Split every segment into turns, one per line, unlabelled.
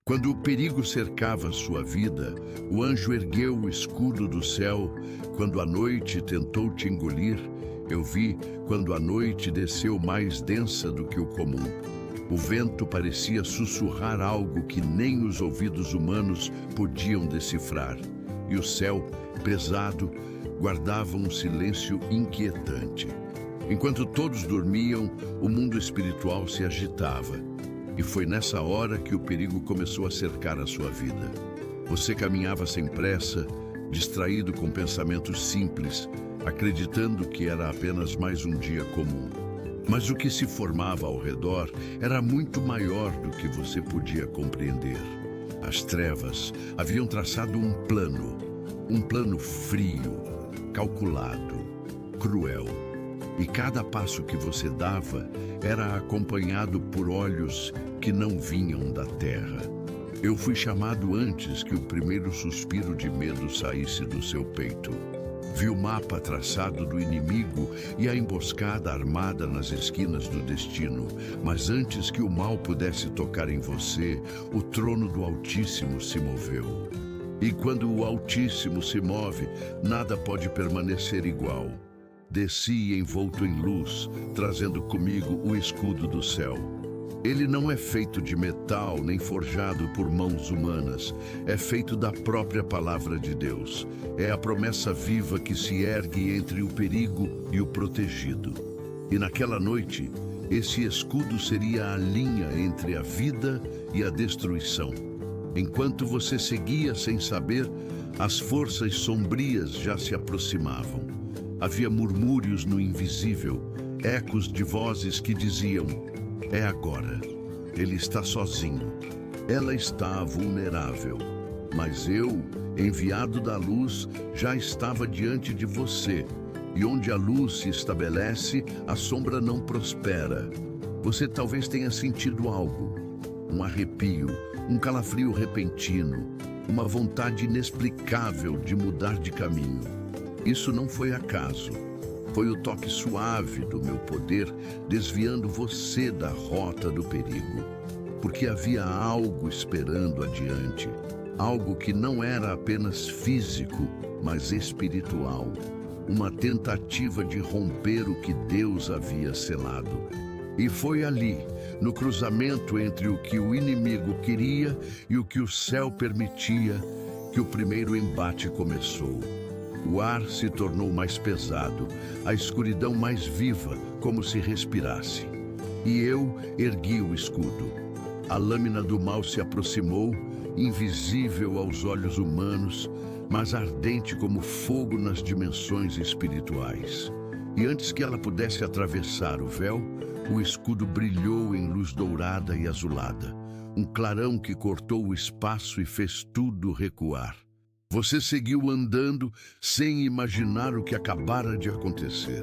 Quando o perigo cercava sua vida, o anjo ergueu o escudo do céu. Quando a noite tentou te engolir, eu vi quando a noite desceu mais densa do que o comum. O vento parecia sussurrar algo que nem os ouvidos humanos podiam decifrar. E o céu, pesado, guardava um silêncio inquietante. Enquanto todos dormiam, o mundo espiritual se agitava. E foi nessa hora que o perigo começou a cercar a sua vida. Você caminhava sem pressa, distraído com pensamentos simples, acreditando que era apenas mais um dia comum. Mas o que se formava ao redor era muito maior do que você podia compreender. As trevas haviam traçado um plano frio, calculado, cruel. E cada passo que você dava era acompanhado por olhos que não vinham da terra. Eu fui chamado antes que o primeiro suspiro de medo saísse do seu peito. Vi o mapa traçado do inimigo e a emboscada armada nas esquinas do destino. Mas antes que o mal pudesse tocar em você, o trono do Altíssimo se moveu. E quando o Altíssimo se move, nada pode permanecer igual. Desci envolto em luz, trazendo comigo o escudo do céu. Ele não é feito de metal nem forjado por mãos humanas. É feito da própria palavra de Deus. É a promessa viva que se ergue entre o perigo e o protegido. E naquela noite, esse escudo seria a linha entre a vida e a destruição. Enquanto você seguia sem saber, as forças sombrias já se aproximavam. Havia murmúrios no invisível, ecos de vozes que diziam: é agora, ele está sozinho, ela está vulnerável. Mas eu, enviado da luz, já estava diante de você, e onde a luz se estabelece, a sombra não prospera. Você talvez tenha sentido algo, um arrepio, um calafrio repentino, uma vontade inexplicável de mudar de caminho. Isso não foi acaso. Foi o toque suave do meu poder desviando você da rota do perigo. Porque havia algo esperando adiante. Algo que não era apenas físico, mas espiritual. Uma tentativa de romper o que Deus havia selado. E foi ali, no cruzamento entre o que o inimigo queria e o que o céu permitia, que o primeiro embate começou. O ar se tornou mais pesado, a escuridão mais viva, como se respirasse. E eu ergui o escudo. A lâmina do mal se aproximou, invisível aos olhos humanos, mas ardente como fogo nas dimensões espirituais. E antes que ela pudesse atravessar o véu, o escudo brilhou em luz dourada e azulada. Um clarão que cortou o espaço e fez tudo recuar. Você seguiu andando sem imaginar o que acabara de acontecer.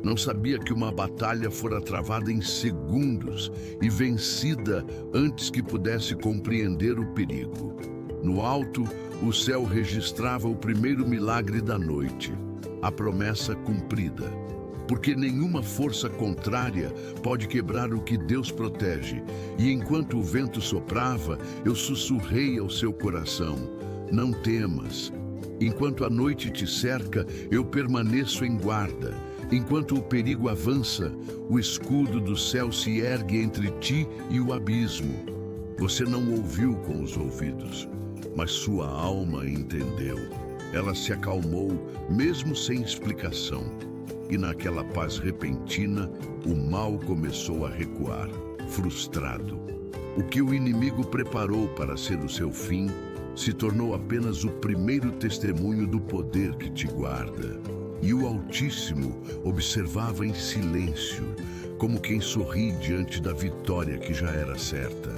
Não sabia que uma batalha fora travada em segundos e vencida antes que pudesse compreender o perigo. No alto, o céu registrava o primeiro milagre da noite, a promessa cumprida. Porque nenhuma força contrária pode quebrar o que Deus protege. E enquanto o vento soprava, eu sussurrei ao seu coração: não temas. Enquanto a noite te cerca, eu permaneço em guarda. Enquanto o perigo avança, o escudo do céu se ergue entre ti e o abismo. Você não ouviu com os ouvidos, mas sua alma entendeu. Ela se acalmou, mesmo sem explicação. E naquela paz repentina, o mal começou a recuar, frustrado. O que o inimigo preparou para ser o seu fim se tornou apenas o primeiro testemunho do poder que te guarda. E o Altíssimo observava em silêncio, como quem sorri diante da vitória que já era certa.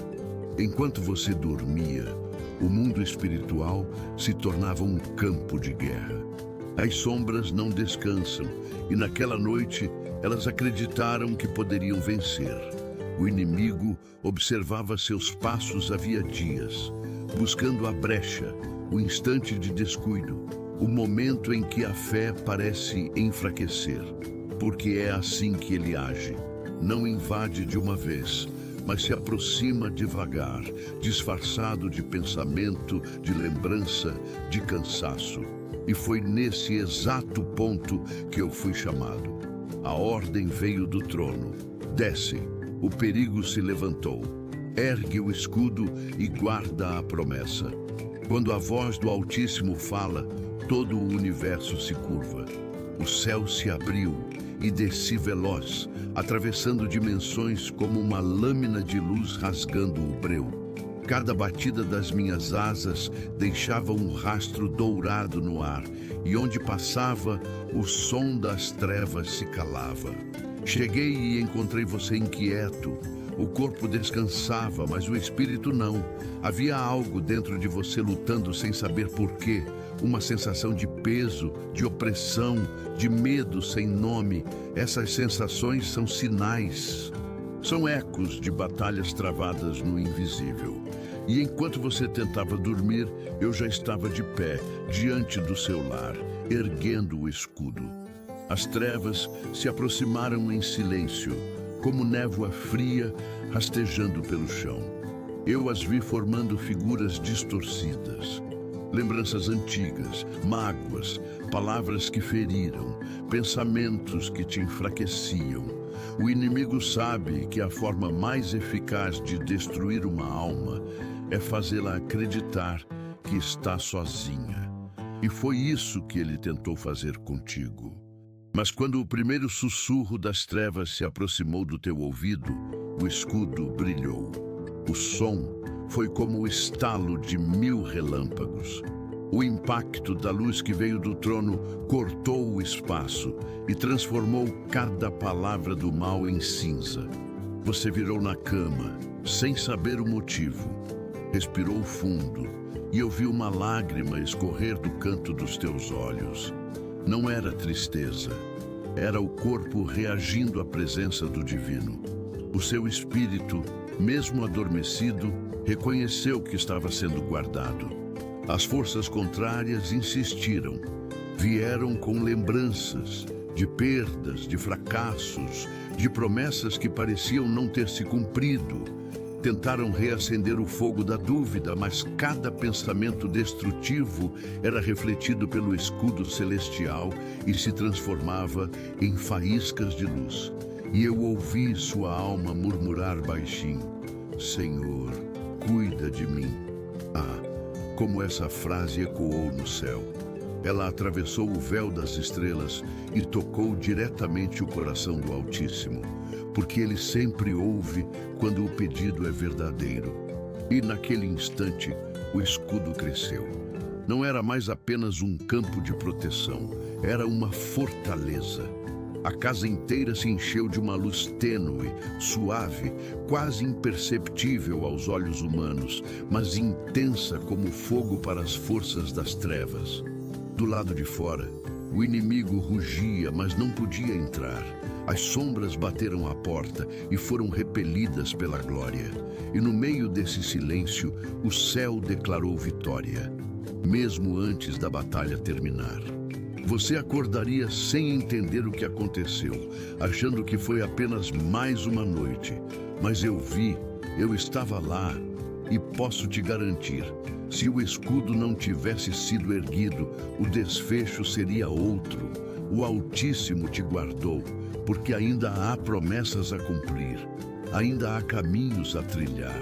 Enquanto você dormia, o mundo espiritual se tornava um campo de guerra. As sombras não descansam, e naquela noite elas acreditaram que poderiam vencer. O inimigo observava seus passos havia dias, buscando a brecha, o instante de descuido, o momento em que a fé parece enfraquecer. Porque é assim que ele age. Não invade de uma vez, mas se aproxima devagar, disfarçado de pensamento, de lembrança, de cansaço. E foi nesse exato ponto que eu fui chamado. A ordem veio do trono. Desce. O perigo se levantou. Ergue o escudo e guarda a promessa. Quando a voz do Altíssimo fala, todo o universo se curva. O céu se abriu e desci veloz, atravessando dimensões como uma lâmina de luz rasgando o breu. Cada batida das minhas asas deixava um rastro dourado no ar, e onde passava, o som das trevas se calava. Cheguei e encontrei você inquieto. O corpo descansava, mas o espírito não. Havia algo dentro de você lutando sem saber por quê. Uma sensação de peso, de opressão, de medo sem nome. Essas sensações são sinais. São ecos de batalhas travadas no invisível. E enquanto você tentava dormir, eu já estava de pé, diante do seu lar, erguendo o escudo. As trevas se aproximaram em silêncio, como névoa fria rastejando pelo chão. Eu as vi formando figuras distorcidas. Lembranças antigas, mágoas, palavras que feriram, pensamentos que te enfraqueciam. O inimigo sabe que a forma mais eficaz de destruir uma alma é fazê-la acreditar que está sozinha. E foi isso que ele tentou fazer contigo. Mas quando o primeiro sussurro das trevas se aproximou do teu ouvido, o escudo brilhou. O som foi como o estalo de 1000 relâmpagos. O impacto da luz que veio do trono cortou o espaço e transformou cada palavra do mal em cinza. Você virou na cama, sem saber o motivo. Respirou fundo e eu vi uma lágrima escorrer do canto dos teus olhos. Não era tristeza, era o corpo reagindo à presença do divino. O seu espírito, mesmo adormecido, reconheceu que estava sendo guardado. As forças contrárias insistiram. Vieram com lembranças de perdas, de fracassos, de promessas que pareciam não ter se cumprido. Tentaram reacender o fogo da dúvida, mas cada pensamento destrutivo era refletido pelo escudo celestial e se transformava em faíscas de luz. E eu ouvi sua alma murmurar baixinho: Senhor, cuida de mim. Ah, como essa frase ecoou no céu. Ela atravessou o véu das estrelas e tocou diretamente o coração do Altíssimo, porque ele sempre ouve quando o pedido é verdadeiro. E naquele instante, o escudo cresceu. Não era mais apenas um campo de proteção, era uma fortaleza. A casa inteira se encheu de uma luz tênue, suave, quase imperceptível aos olhos humanos, mas intensa como fogo para as forças das trevas. Do lado de fora, o inimigo rugia, mas não podia entrar. As sombras bateram à porta e foram repelidas pela glória. E no meio desse silêncio, o céu declarou vitória, mesmo antes da batalha terminar. Você acordaria sem entender o que aconteceu, achando que foi apenas mais uma noite. Mas eu vi, eu estava lá, e posso te garantir, se o escudo não tivesse sido erguido, o desfecho seria outro. O Altíssimo te guardou, porque ainda há promessas a cumprir, ainda há caminhos a trilhar.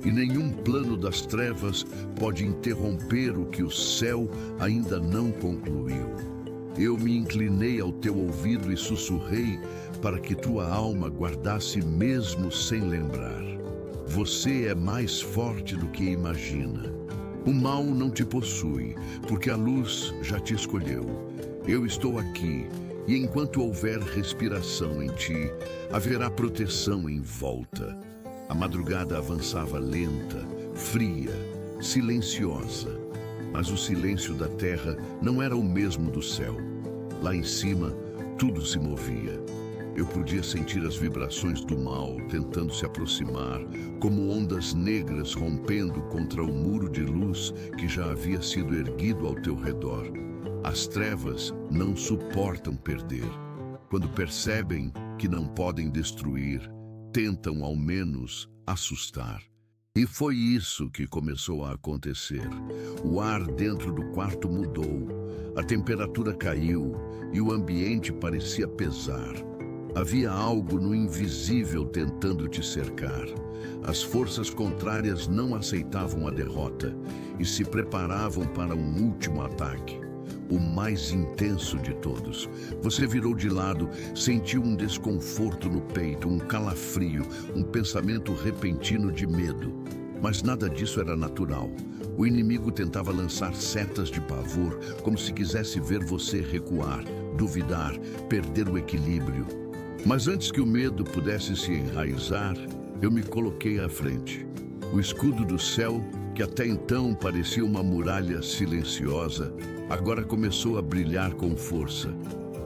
E nenhum plano das trevas pode interromper o que o céu ainda não concluiu. Eu me inclinei ao teu ouvido e sussurrei para que tua alma guardasse mesmo sem lembrar. Você é mais forte do que imagina. O mal não te possui, porque a luz já te escolheu. Eu estou aqui, e enquanto houver respiração em ti, haverá proteção em volta. A madrugada avançava lenta, fria, silenciosa. Mas o silêncio da terra não era o mesmo do céu. Lá em cima, tudo se movia. Eu podia sentir as vibrações do mal tentando se aproximar, como ondas negras rompendo contra o muro de luz que já havia sido erguido ao teu redor. As trevas não suportam perder. Quando percebem que não podem destruir, tentam ao menos assustar. E foi isso que começou a acontecer. O ar dentro do quarto mudou, a temperatura caiu e o ambiente parecia pesar. Havia algo no invisível tentando te cercar. As forças contrárias não aceitavam a derrota e se preparavam para um último ataque, o mais intenso de todos. Você virou de lado, sentiu um desconforto no peito, um calafrio, um pensamento repentino de medo. Mas nada disso era natural. O inimigo tentava lançar setas de pavor, como se quisesse ver você recuar, duvidar, perder o equilíbrio. Mas antes que o medo pudesse se enraizar, eu me coloquei à frente. O escudo do céu, que até então parecia uma muralha silenciosa, agora começou a brilhar com força.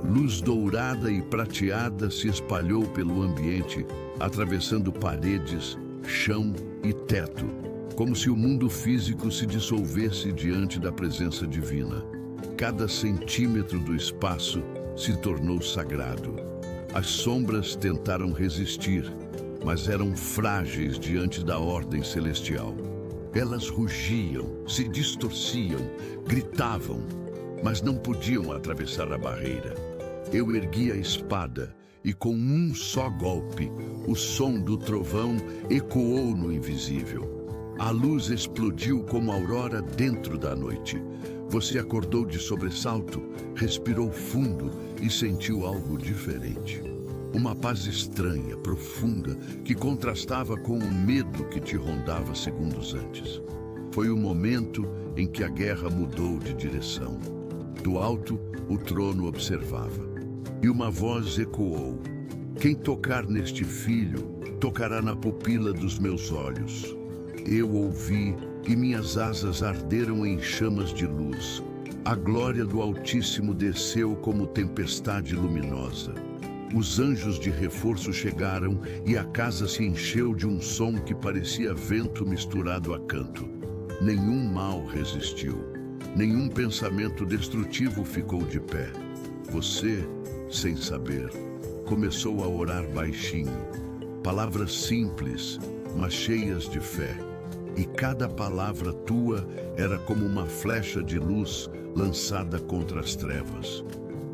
Luz dourada e prateada se espalhou pelo ambiente, atravessando paredes, chão e teto, como se o mundo físico se dissolvesse diante da presença divina. Cada centímetro do espaço se tornou sagrado. As sombras tentaram resistir, mas eram frágeis diante da ordem celestial. Elas rugiam, se distorciam, gritavam, mas não podiam atravessar a barreira. Eu ergui a espada e com um só golpe, o som do trovão ecoou no invisível. A luz explodiu como aurora dentro da noite. Você acordou de sobressalto, respirou fundo e sentiu algo diferente. Uma paz estranha, profunda, que contrastava com o medo que te rondava segundos antes. Foi o momento em que a guerra mudou de direção. Do alto, o trono observava. E uma voz ecoou: quem tocar neste filho, tocará na pupila dos meus olhos. Eu ouvi e minhas asas arderam em chamas de luz. A glória do Altíssimo desceu como tempestade luminosa. Os anjos de reforço chegaram e a casa se encheu de um som que parecia vento misturado a canto. Nenhum mal resistiu. Nenhum pensamento destrutivo ficou de pé. Você, sem saber, começou a orar baixinho. Palavras simples, mas cheias de fé. E cada palavra tua era como uma flecha de luz lançada contra as trevas.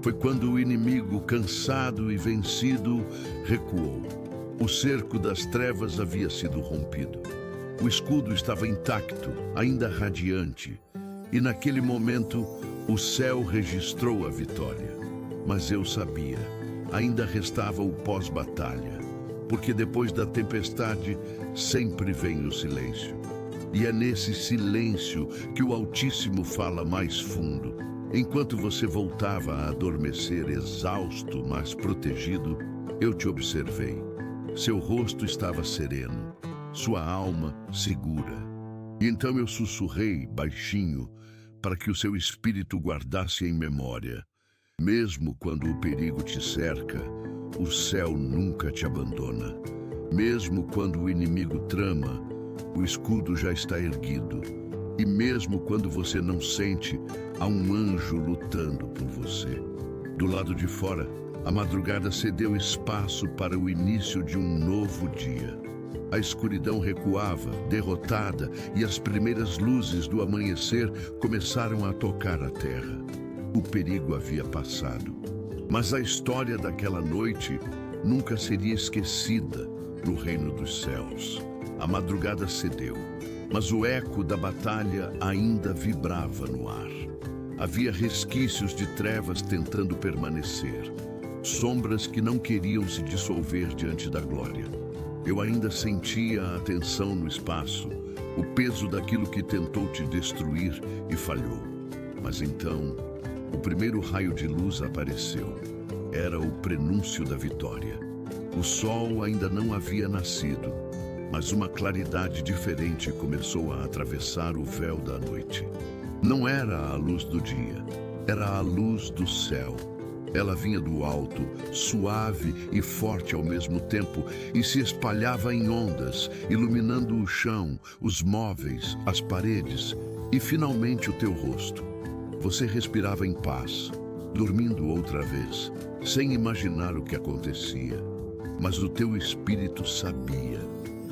Foi quando o inimigo, cansado e vencido, recuou. O cerco das trevas havia sido rompido. O escudo estava intacto, ainda radiante. E naquele momento, o céu registrou a vitória. Mas eu sabia, ainda restava o pós-batalha. Porque depois da tempestade, sempre vem o silêncio. E é nesse silêncio que o Altíssimo fala mais fundo. Enquanto você voltava a adormecer exausto, mas protegido, eu te observei. Seu rosto estava sereno, sua alma segura. E então eu sussurrei baixinho para que o seu espírito guardasse em memória. Mesmo quando o perigo te cerca, o céu nunca te abandona. Mesmo quando o inimigo trama, o escudo já está erguido. E mesmo quando você não sente, há um anjo lutando por você. Do lado de fora, a madrugada cedeu espaço para o início de um novo dia. A escuridão recuava, derrotada, e as primeiras luzes do amanhecer começaram a tocar a terra. O perigo havia passado. Mas a história daquela noite nunca seria esquecida no reino dos céus. A madrugada cedeu, mas o eco da batalha ainda vibrava no ar. Havia resquícios de trevas tentando permanecer, sombras que não queriam se dissolver diante da glória. Eu ainda sentia a tensão no espaço, o peso daquilo que tentou te destruir e falhou. Mas então, o primeiro raio de luz apareceu. Era o prenúncio da vitória. O sol ainda não havia nascido, mas uma claridade diferente começou a atravessar o véu da noite. Não era a luz do dia, era a luz do céu. Ela vinha do alto, suave e forte ao mesmo tempo, e se espalhava em ondas, iluminando o chão, os móveis, as paredes e finalmente o teu rosto. Você respirava em paz, dormindo outra vez, sem imaginar o que acontecia. Mas o teu espírito sabia.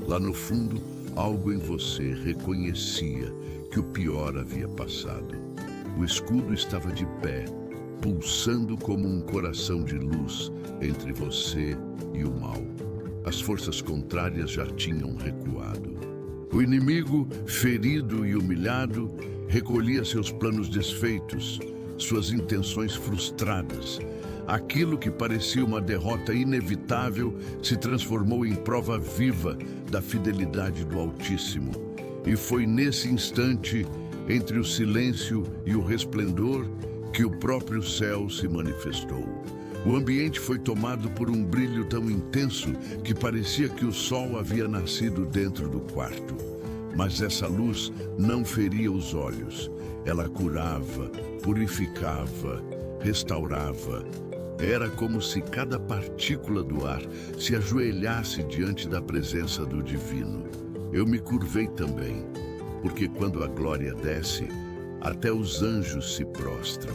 Lá no fundo, algo em você reconhecia que o pior havia passado. O escudo estava de pé, pulsando como um coração de luz entre você e o mal. As forças contrárias já tinham recuado. O inimigo, ferido e humilhado, recolhia seus planos desfeitos, suas intenções frustradas. Aquilo que parecia uma derrota inevitável se transformou em prova viva da fidelidade do Altíssimo. E foi nesse instante, entre o silêncio e o resplendor, que o próprio céu se manifestou. O ambiente foi tomado por um brilho tão intenso que parecia que o sol havia nascido dentro do quarto. Mas essa luz não feria os olhos. Ela curava, purificava, restaurava. Era como se cada partícula do ar se ajoelhasse diante da presença do Divino. Eu me curvei também, porque quando a glória desce, até os anjos se prostram.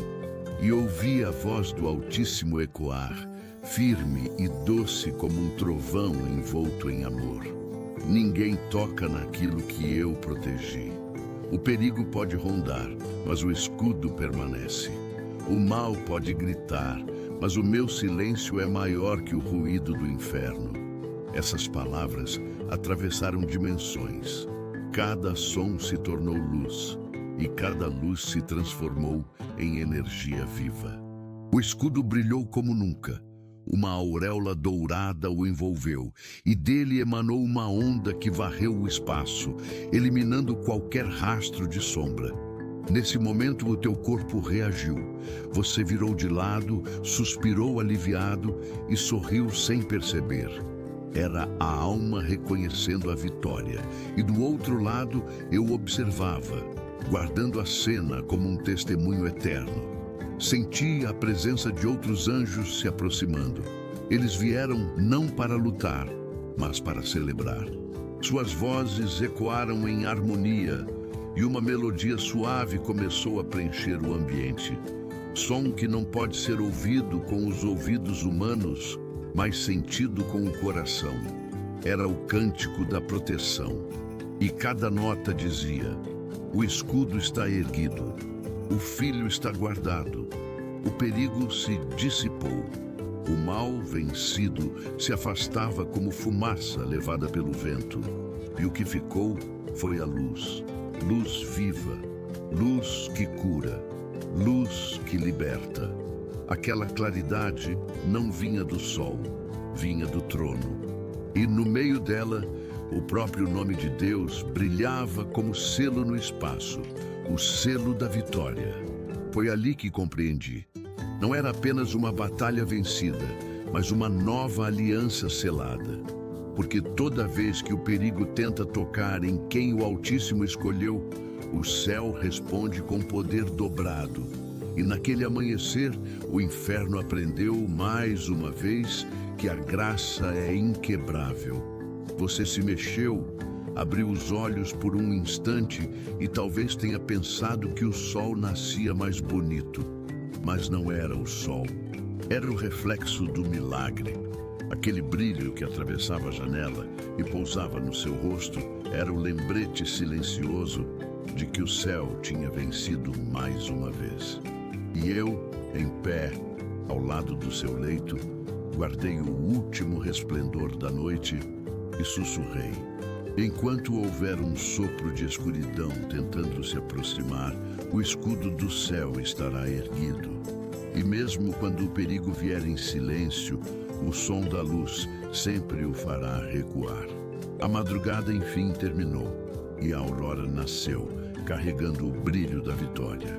E ouvi a voz do Altíssimo ecoar, firme e doce como um trovão envolto em amor. Ninguém toca naquilo que eu protegi. O perigo pode rondar, mas o escudo permanece. O mal pode gritar, mas o meu silêncio é maior que o ruído do inferno. Essas palavras atravessaram dimensões. Cada som se tornou luz, e cada luz se transformou em energia viva. O escudo brilhou como nunca. Uma auréola dourada o envolveu, e dele emanou uma onda que varreu o espaço, eliminando qualquer rastro de sombra. Nesse momento, o teu corpo reagiu. Você virou de lado, suspirou aliviado e sorriu sem perceber. Era a alma reconhecendo a vitória, e do outro lado eu observava, guardando a cena como um testemunho eterno. Senti a presença de outros anjos se aproximando. Eles vieram não para lutar, mas para celebrar. Suas vozes ecoaram em harmonia, e uma melodia suave começou a preencher o ambiente. Som que não pode ser ouvido com os ouvidos humanos, mas sentido com o coração. Era o cântico da proteção. E cada nota dizia: o escudo está erguido, o filho está guardado, o perigo se dissipou. O mal vencido se afastava como fumaça levada pelo vento. E o que ficou foi a luz. Luz viva, luz que cura, luz que liberta. Aquela claridade não vinha do sol, vinha do trono. E no meio dela, o próprio nome de Deus brilhava como selo no espaço, o selo da vitória. Foi ali que compreendi. Não era apenas uma batalha vencida, mas uma nova aliança selada. Porque toda vez que o perigo tenta tocar em quem o Altíssimo escolheu, o céu responde com poder dobrado. E naquele amanhecer, o inferno aprendeu mais uma vez que a graça é inquebrável. Você se mexeu, abriu os olhos por um instante e talvez tenha pensado que o sol nascia mais bonito. Mas não era o sol. Era o reflexo do milagre. Aquele brilho que atravessava a janela e pousava no seu rosto era o lembrete silencioso de que o céu tinha vencido mais uma vez. E eu, em pé, ao lado do seu leito, guardei o último resplendor da noite e sussurrei: enquanto houver um sopro de escuridão tentando se aproximar, o escudo do céu estará erguido. E mesmo quando o perigo vier em silêncio, o som da luz sempre o fará recuar. A madrugada enfim terminou e a aurora nasceu, carregando o brilho da vitória.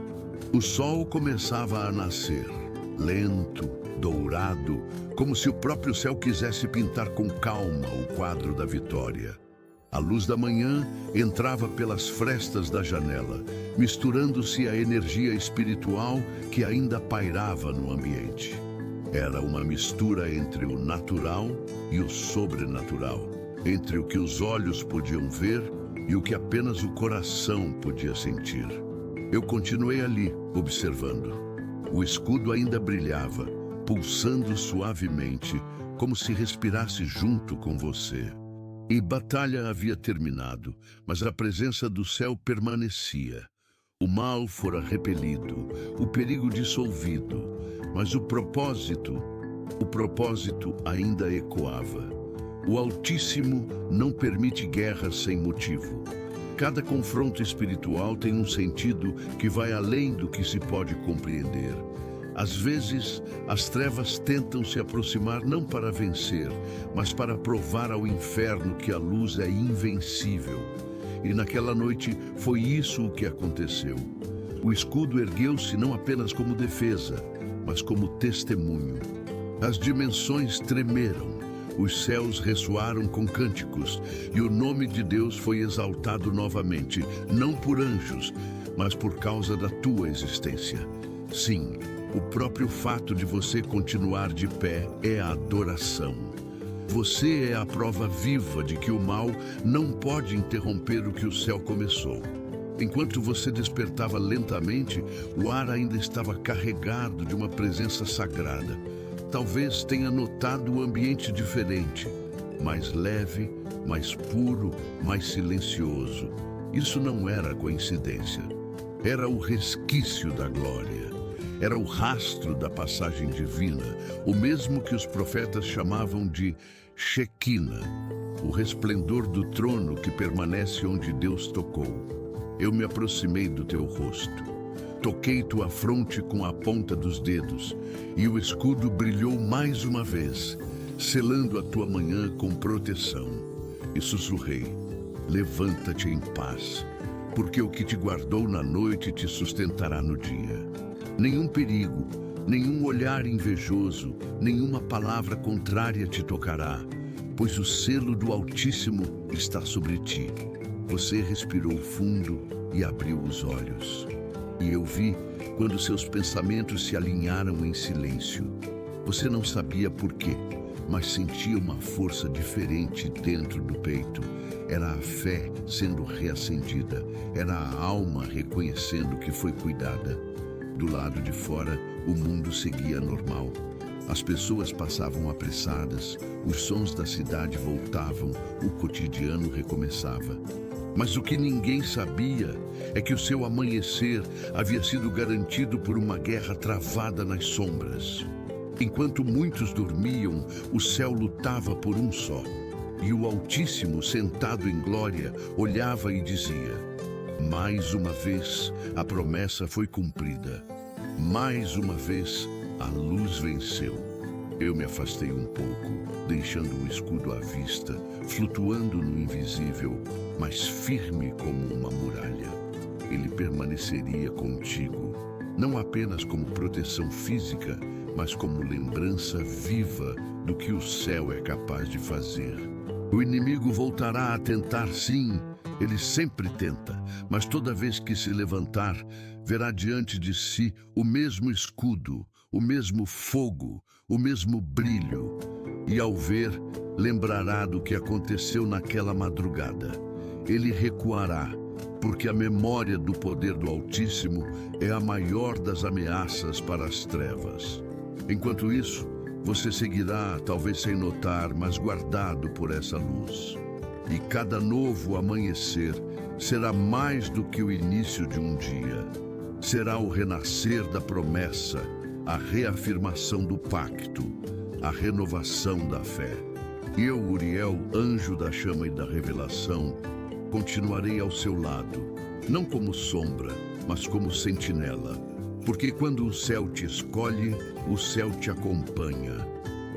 O sol começava a nascer, lento, dourado, como se o próprio céu quisesse pintar com calma o quadro da vitória. A luz da manhã entrava pelas frestas da janela, misturando-se à energia espiritual que ainda pairava no ambiente. Era uma mistura entre o natural e o sobrenatural, entre o que os olhos podiam ver e o que apenas o coração podia sentir. Eu continuei ali, observando. O escudo ainda brilhava, pulsando suavemente, como se respirasse junto com você. E batalha havia terminado, mas a presença do céu permanecia. O mal fora repelido, o perigo dissolvido, mas o propósito ainda ecoava. O Altíssimo não permite guerra sem motivo. Cada confronto espiritual tem um sentido que vai além do que se pode compreender. Às vezes, as trevas tentam se aproximar não para vencer, mas para provar ao inferno que a luz é invencível. E naquela noite foi isso o que aconteceu. O escudo ergueu-se não apenas como defesa, mas como testemunho. As dimensões tremeram, os céus ressoaram com cânticos, e o nome de Deus foi exaltado novamente, não por anjos, mas por causa da tua existência. Sim, o próprio fato de você continuar de pé é a adoração. Você é a prova viva de que o mal não pode interromper o que o céu começou. Enquanto você despertava lentamente, o ar ainda estava carregado de uma presença sagrada. Talvez tenha notado o ambiente diferente, mais leve, mais puro, mais silencioso. Isso não era coincidência. Era o resquício da glória. Era o rastro da passagem divina, o mesmo que os profetas chamavam de Shequina, o resplendor do trono que permanece onde Deus tocou. Eu me aproximei do teu rosto, toquei tua fronte com a ponta dos dedos, e o escudo brilhou mais uma vez, selando a tua manhã com proteção. E sussurrei: levanta-te em paz, porque o que te guardou na noite te sustentará no dia. Nenhum perigo, nenhum olhar invejoso, nenhuma palavra contrária te tocará, pois o selo do Altíssimo está sobre ti. Você respirou fundo e abriu os olhos. E eu vi quando seus pensamentos se alinharam em silêncio. Você não sabia por quê, mas sentia uma força diferente dentro do peito. Era a fé sendo reacendida, era a alma reconhecendo que foi cuidada. Do lado de fora, o mundo seguia normal. As pessoas passavam apressadas, os sons da cidade voltavam, o cotidiano recomeçava. Mas o que ninguém sabia é que o seu amanhecer havia sido garantido por uma guerra travada nas sombras. Enquanto muitos dormiam, o céu lutava por um só. E o Altíssimo, sentado em glória, olhava e dizia: mais uma vez, a promessa foi cumprida. Mais uma vez, a luz venceu. Eu me afastei um pouco, deixando o escudo à vista, flutuando no invisível, mas firme como uma muralha. Ele permaneceria contigo, não apenas como proteção física, mas como lembrança viva do que o céu é capaz de fazer. O inimigo voltará a tentar, sim. Ele sempre tenta, mas toda vez que se levantar, verá diante de si o mesmo escudo, o mesmo fogo, o mesmo brilho. E ao ver, lembrará do que aconteceu naquela madrugada. Ele recuará, porque a memória do poder do Altíssimo é a maior das ameaças para as trevas. Enquanto isso, você seguirá, talvez sem notar, mas guardado por essa luz. E cada novo amanhecer será mais do que o início de um dia. Será o renascer da promessa, a reafirmação do pacto, a renovação da fé. Eu, Uriel, anjo da chama e da revelação, continuarei ao seu lado, não como sombra, mas como sentinela. Porque quando o céu te escolhe, o céu te acompanha.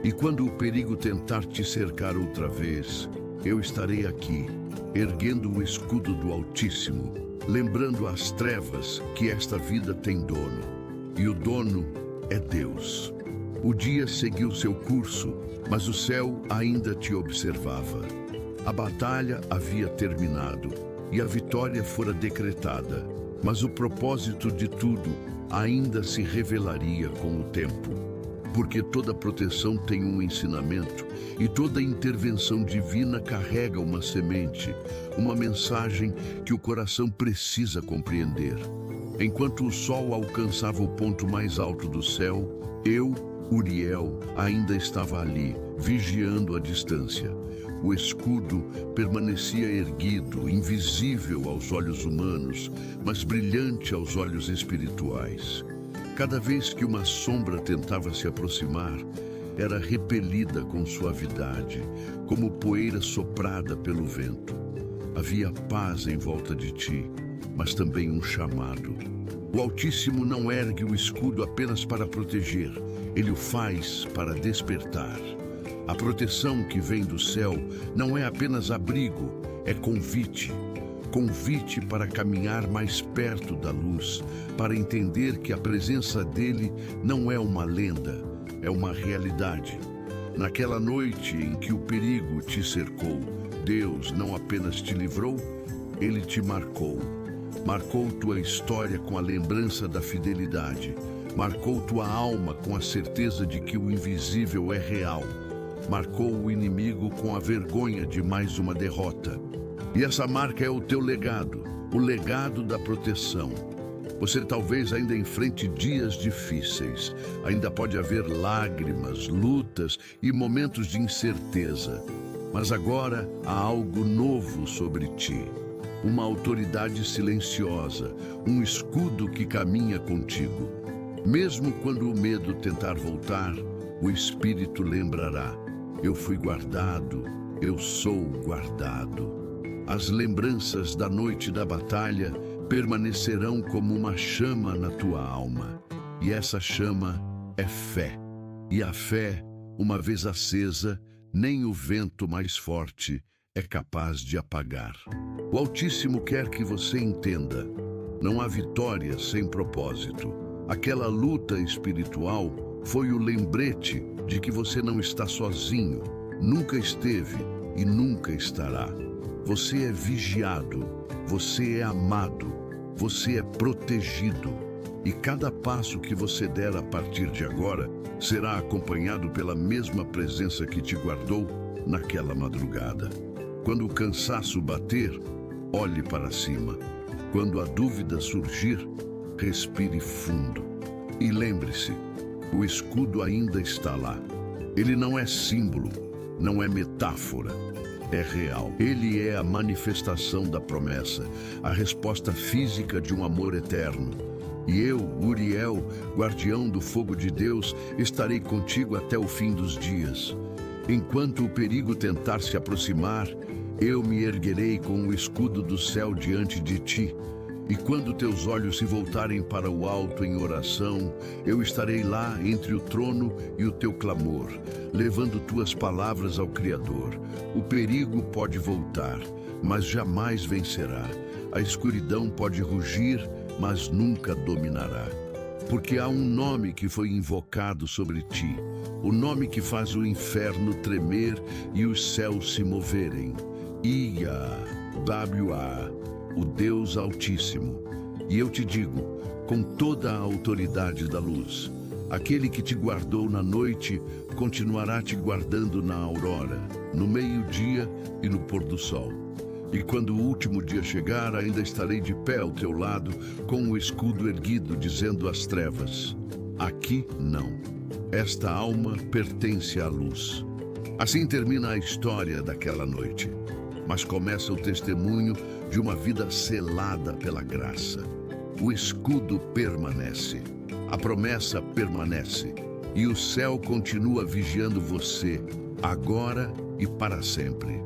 E quando o perigo tentar te cercar outra vez, eu estarei aqui, erguendo o escudo do Altíssimo, lembrando às trevas que esta vida tem dono, e o dono é Deus. O dia seguiu seu curso, mas o céu ainda te observava. A batalha havia terminado, e a vitória fora decretada, mas o propósito de tudo ainda se revelaria com o tempo. Porque toda proteção tem um ensinamento e toda intervenção divina carrega uma semente, uma mensagem que o coração precisa compreender. Enquanto o sol alcançava o ponto mais alto do céu, eu, Uriel, ainda estava ali, vigiando à distância. O escudo permanecia erguido, invisível aos olhos humanos, mas brilhante aos olhos espirituais. Cada vez que uma sombra tentava se aproximar, era repelida com suavidade, como poeira soprada pelo vento. Havia paz em volta de ti, mas também um chamado. O Altíssimo não ergue o escudo apenas para proteger, ele o faz para despertar. A proteção que vem do céu não é apenas abrigo, é convite. Convite para caminhar mais perto da luz, para entender que a presença dele não é uma lenda, é uma realidade. Naquela noite em que o perigo te cercou, Deus não apenas te livrou, ele te marcou. Marcou tua história com a lembrança da fidelidade. Marcou tua alma com a certeza de que o invisível é real. Marcou o inimigo com a vergonha de mais uma derrota. E essa marca é o teu legado, o legado da proteção. Você talvez ainda enfrente dias difíceis, ainda pode haver lágrimas, lutas e momentos de incerteza. Mas agora há algo novo sobre ti. Uma autoridade silenciosa, um escudo que caminha contigo. Mesmo quando o medo tentar voltar, o Espírito lembrará: eu fui guardado, eu sou guardado. As lembranças da noite da batalha permanecerão como uma chama na tua alma. E essa chama é fé. E a fé, uma vez acesa, nem o vento mais forte é capaz de apagar. O Altíssimo quer que você entenda: não há vitória sem propósito. Aquela luta espiritual foi o lembrete de que você não está sozinho, nunca esteve e nunca estará. Você é vigiado, você é amado, você é protegido. E cada passo que você der a partir de agora será acompanhado pela mesma presença que te guardou naquela madrugada. Quando o cansaço bater, olhe para cima. Quando a dúvida surgir, respire fundo. E lembre-se, o escudo ainda está lá. Ele não é símbolo, não é metáfora, é real. Ele é a manifestação da promessa, a resposta física de um amor eterno. E eu, Uriel, guardião do fogo de Deus, estarei contigo até o fim dos dias. Enquanto o perigo tentar se aproximar, eu me erguerei com o escudo do céu diante de ti. E quando teus olhos se voltarem para o alto em oração, eu estarei lá entre o trono e o teu clamor, levando tuas palavras ao Criador. O perigo pode voltar, mas jamais vencerá. A escuridão pode rugir, mas nunca dominará. Porque há um nome que foi invocado sobre ti, o nome que faz o inferno tremer e os céus se moverem. Yahweh, o Deus Altíssimo. E eu te digo, com toda a autoridade da luz, aquele que te guardou na noite continuará te guardando na aurora, no meio-dia e no pôr do sol. E quando o último dia chegar, ainda estarei de pé ao teu lado, com o escudo erguido, dizendo às trevas: aqui não. Esta alma pertence à luz. Assim termina a história daquela noite. Mas começa o testemunho de uma vida selada pela graça. O escudo permanece, a promessa permanece, e o céu continua vigiando você, agora e para sempre.